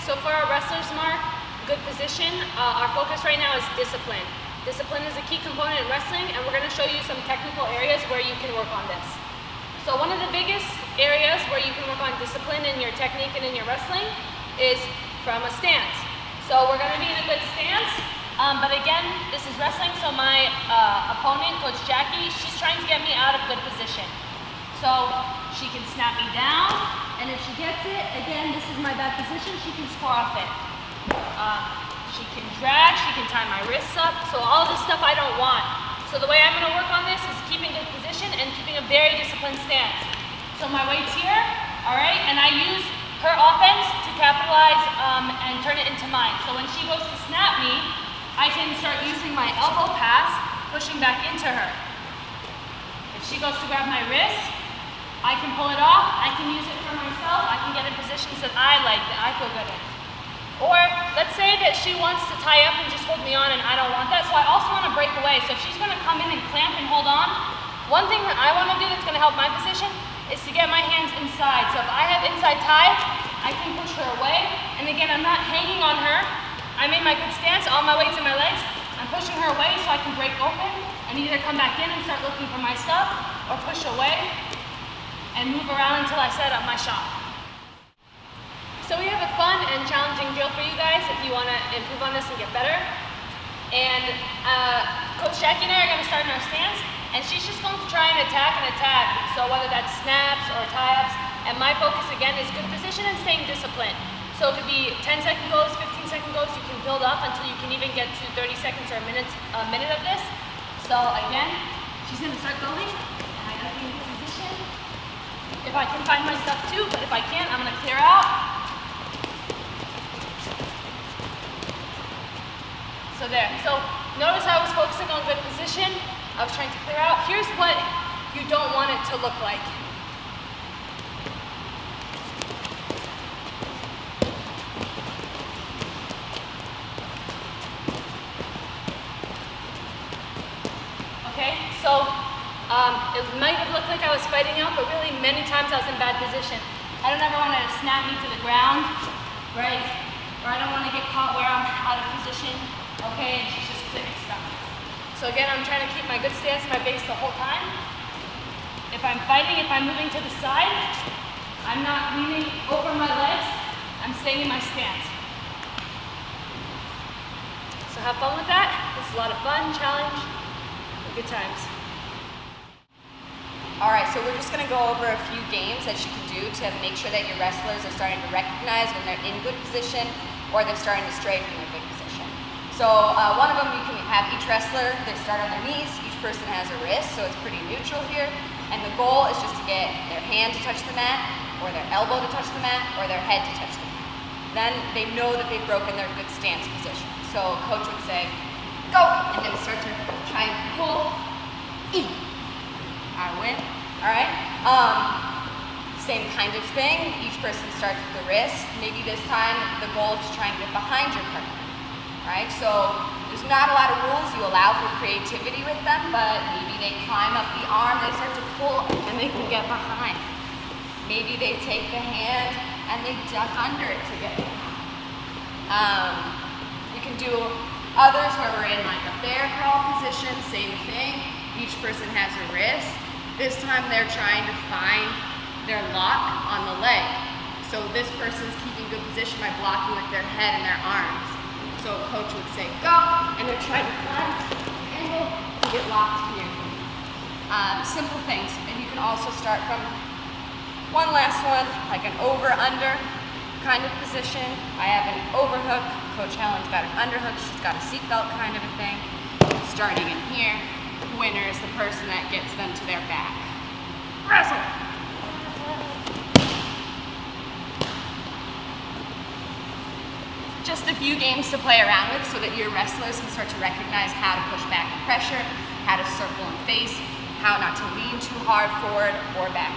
so for our wrestlers, Mark, good position, our focus right now is discipline. Discipline is a key component in wrestling, and we're going to show you some technical areas where you can work on this. So one of the biggest areas where you can work on discipline in your technique and in your wrestling is from a stance. So we're going to be in a good stance, but again, this is wrestling, so my opponent, Coach Jackie, she's trying to get me out of good position. So she can snap me down, and if she gets it, again, this is my bad position, she can score off it. She can drag, she can tie my wrists up, so all this stuff I don't want. So the way I'm going to work on this is keeping good position and keeping a very disciplined stance. So my weight's here, all right, and I use her offense to capitalize and turn it into mine. So when she goes to snap me, I can start using my elbow pass, pushing back into her. If she goes to grab my wrist, I can pull it off, I can use it for myself, I can get in positions that I like, that I feel good in. Or let's say that she wants to tie up and just hold me on and I don't want that, so I also want to break away. So if she's going to come in and clamp and hold on, one thing that I want to do that's going to help my position is to get my hands inside. So if I have inside tie, I can push her away, and again, I'm not hanging on her, I'm in my good stance, all my weight's in my legs, I'm pushing her away so I can break open and either come back in and start looking for my stuff or push away and move around until I set up my shot. So we have a fun and challenging drill for you guys if you want to improve on this and get better. And Coach Jackie and I are going to start in our stance, and she's just going to try and attack. So whether that's snaps or tie-ups, and my focus again is good position and staying disciplined. So it could be 10-second goes, 15-second goes, you can build up until you can even get to 30 seconds or a minute of this. So again, she's going to start going, and I got to be in good position. If I can find my stuff too, but if I can't, I'm going to clear out. So there. So notice I was focusing on good position. I was trying to clear out. Here's what you don't want it to look like. Okay, so it might have looked like I was fighting out, but really many times I was in bad position. I don't ever want to snap me to the ground, right? Or I don't want to get caught where I'm out of position. Okay, and she's just clearing stuff. So again, I'm trying to keep my good stance, my base the whole time. If I'm fighting, if I'm moving to the side, I'm not leaning over my legs, I'm staying in my stance. So have fun with that. It's a lot of fun, challenge, and good times. All right, so we're just gonna go over a few games that you can do to make sure that your wrestlers are starting to recognize when they're in good position or they're starting to stray from their good position. So one of them, you can have each wrestler, they start on their knees, each person has a wrist, so it's pretty neutral here. And the goal is just to get their hand to touch the mat, or their elbow to touch the mat, or their head to touch the mat. Then they know that they've broken their good stance position. So coach would say, go, and then start to try and pull, I win, all right? Same kind of thing, each person starts with the wrist. Maybe this time the goal is to try and get behind your partner. Right? So there's not a lot of rules. You allow for creativity with them, but maybe they climb up the arm, they start to pull, and they can get behind. Maybe they take the hand and they duck under it to get behind. You can do others where we're in like a bear crawl position, same thing. Each person has a wrist. This time they're trying to find their lock on the leg. So this person's keeping good position by blocking with their head and their arms. So coach would say, go, and they're trying to climb, angle, to get locked here. Simple things, and you can also start from one last one, like an over-under kind of position. I have an overhook, Coach Helen's got an underhook, she's got a seatbelt kind of a thing. Starting in here, winner is the person that gets them to their back. Wrestle! Just a few games to play around with so that your wrestlers can start to recognize how to push back and pressure, how to circle and face, how not to lean too hard forward or back.